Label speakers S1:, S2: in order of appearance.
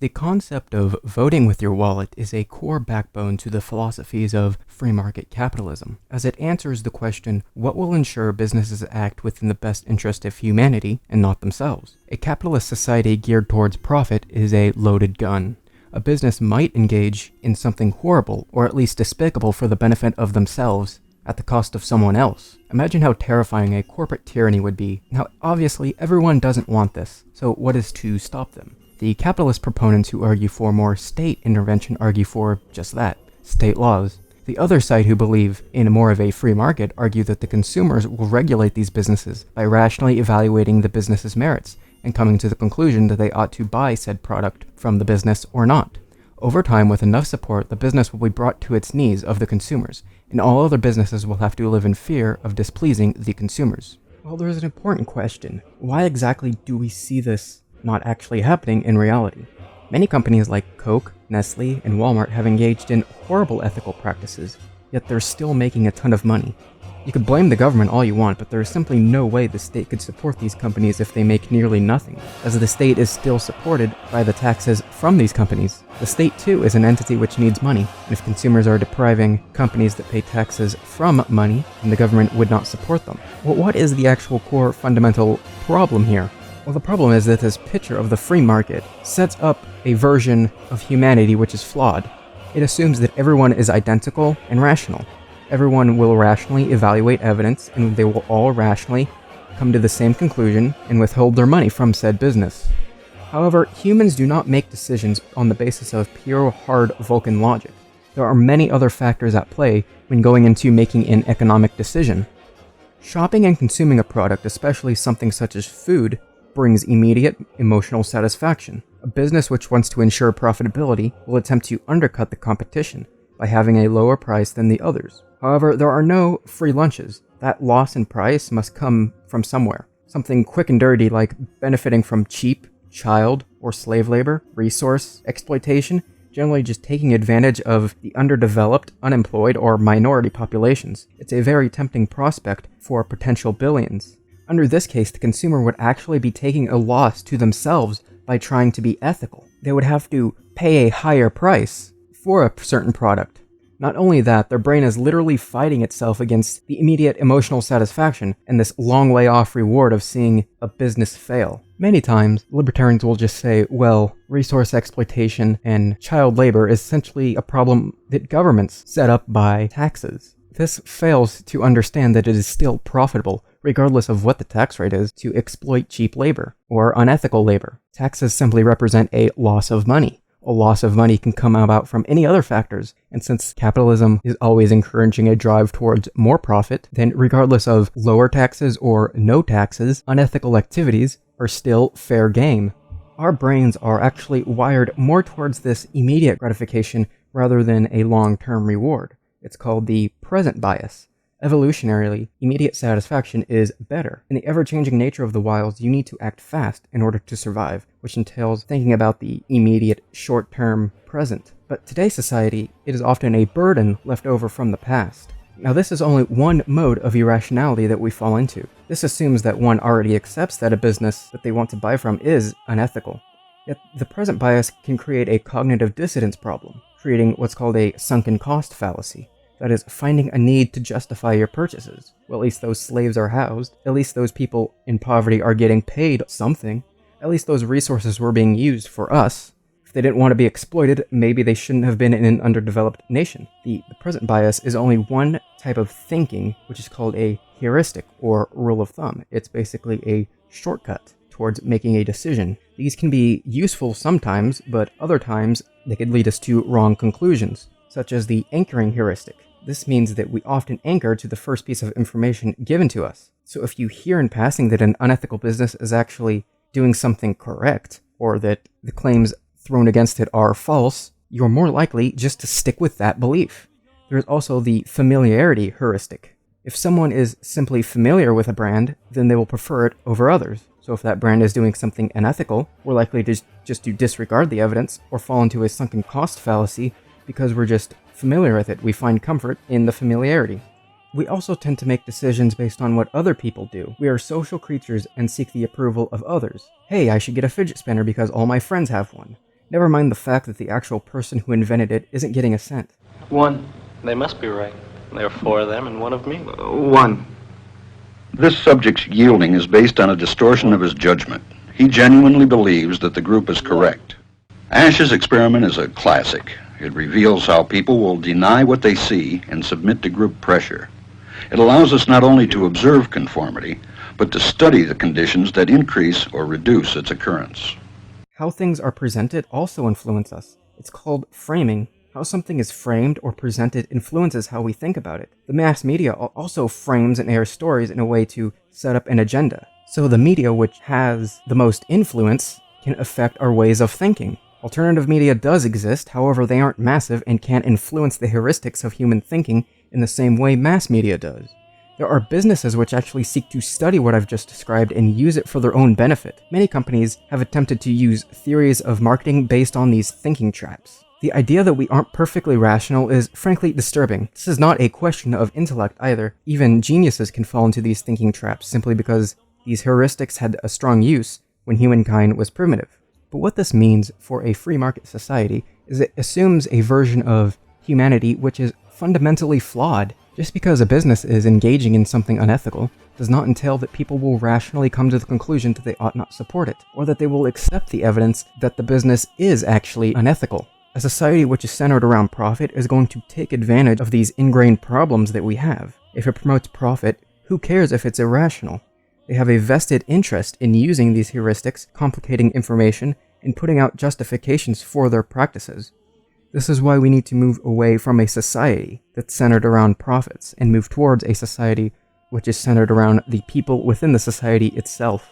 S1: The concept of voting with your wallet is a core backbone to the philosophies of free market capitalism, as it answers the question, what will ensure businesses act within the best interest of humanity and not themselves? A capitalist society geared towards profit is a loaded gun. A business might engage in something horrible, or at least despicable for the benefit of themselves, at the cost of someone else. Imagine how terrifying a corporate tyranny would be. Now, obviously, everyone doesn't want this, so what is to stop them? The capitalist proponents who argue for more state intervention argue for just that, state laws. The other side who believe in more of a free market argue that the consumers will regulate these businesses by rationally evaluating the business's merits and coming to the conclusion that they ought to buy said product from the business or not. Over time, with enough support, the business will be brought to its knees of the consumers, and all other businesses will have to live in fear of displeasing the consumers. Well, there's an important question. Why exactly do we see this not actually happening in reality? Many companies like Coke, Nestle, and Walmart have engaged in horrible ethical practices, yet they're still making a ton of money. You could blame the government all you want, but there is simply no way the state could support these companies if they make nearly nothing, as the state is still supported by the taxes from these companies. The state, too, is an entity which needs money, and if consumers are depriving companies that pay taxes from money, then the government would not support them. Well, what is the actual core fundamental problem here? Well, the problem is that this picture of the free market sets up a version of humanity which is flawed. It assumes that everyone is identical and rational. Everyone will rationally evaluate evidence, and they will all rationally come to the same conclusion and withhold their money from said business. However, humans do not make decisions on the basis of pure hard Vulcan logic. There are many other factors at play when going into making an economic decision. Shopping and consuming a product, especially something such as food, brings immediate emotional satisfaction. A business which wants to ensure profitability will attempt to undercut the competition by having a lower price than the others. However, there are no free lunches. That loss in price must come from somewhere. Something quick and dirty like benefiting from cheap, child, or slave labor, resource exploitation, generally just taking advantage of the underdeveloped, unemployed, or minority populations. It's a very tempting prospect for potential billions. Under this case, the consumer would actually be taking a loss to themselves by trying to be ethical. They would have to pay a higher price for a certain product. Not only that, their brain is literally fighting itself against the immediate emotional satisfaction and this long way off reward of seeing a business fail. Many times, libertarians will just say, well, resource exploitation and child labor is essentially a problem that governments set up by taxes. This fails to understand that it is still profitable, regardless of what the tax rate is, to exploit cheap labor or unethical labor. Taxes simply represent a loss of money. A loss of money can come about from any other factors, and since capitalism is always encouraging a drive towards more profit, then regardless of lower taxes or no taxes, unethical activities are still fair game. Our brains are actually wired more towards this immediate gratification rather than a long-term reward. It's called the present bias. Evolutionarily, immediate satisfaction is better. In the ever-changing nature of the wilds, you need to act fast in order to survive, which entails thinking about the immediate, short-term present. But today's society, it is often a burden left over from the past. Now, this is only one mode of irrationality that we fall into. This assumes that one already accepts that a business that they want to buy from is unethical. Yet, the present bias can create a cognitive dissonance problem, creating what's called a sunken cost fallacy. That is, finding a need to justify your purchases. Well, at least those slaves are housed. At least those people in poverty are getting paid something. At least those resources were being used for us. If they didn't want to be exploited, maybe they shouldn't have been in an underdeveloped nation. The present bias is only one type of thinking, which is called a heuristic, or rule of thumb. It's basically a shortcut towards making a decision. These can be useful sometimes, but other times they could lead us to wrong conclusions, such as the anchoring heuristic. This means that we often anchor to the first piece of information given to us. So if you hear in passing that an unethical business is actually doing something correct, or that the claims thrown against it are false, you're more likely just to stick with that belief. There's also the familiarity heuristic. If someone is simply familiar with a brand, then they will prefer it over others. So if that brand is doing something unethical, we're likely to just to disregard the evidence or fall into a sunken cost fallacy because we're just familiar with it. We find comfort in the familiarity. We also tend to make decisions based on what other people do. We are social creatures and seek the approval of others. Hey, I should get a fidget spinner because all my friends have one. Never mind the fact that the actual person who invented it isn't getting a cent.
S2: 1. They must be right. There are 4 of them and 1 of me.
S3: 1.
S4: This subject's yielding is based on a distortion of his judgment. He genuinely believes that the group is correct. Ash's experiment is a classic. It reveals how people will deny what they see and submit to group pressure. It allows us not only to observe conformity, but to study the conditions that increase or reduce its occurrence.
S1: How things are presented also influence us. It's called framing. How something is framed or presented influences how we think about it. The mass media also frames and airs stories in a way to set up an agenda. So the media which has the most influence can affect our ways of thinking. Alternative media does exist, however they aren't massive and can't influence the heuristics of human thinking in the same way mass media does. There are businesses which actually seek to study what I've just described and use it for their own benefit. Many companies have attempted to use theories of marketing based on these thinking traps. The idea that we aren't perfectly rational is frankly disturbing. This is not a question of intellect either. Even geniuses can fall into these thinking traps simply because these heuristics had a strong use when humankind was primitive. But what this means for a free market society is it assumes a version of humanity which is fundamentally flawed. Just because a business is engaging in something unethical does not entail that people will rationally come to the conclusion that they ought not support it, or that they will accept the evidence that the business is actually unethical. A society which is centered around profit is going to take advantage of these ingrained problems that we have. If it promotes profit, who cares if it's irrational? They have a vested interest in using these heuristics, complicating information, and putting out justifications for their practices. This is why we need to move away from a society that's centered around profits and move towards a society which is centered around the people within the society itself.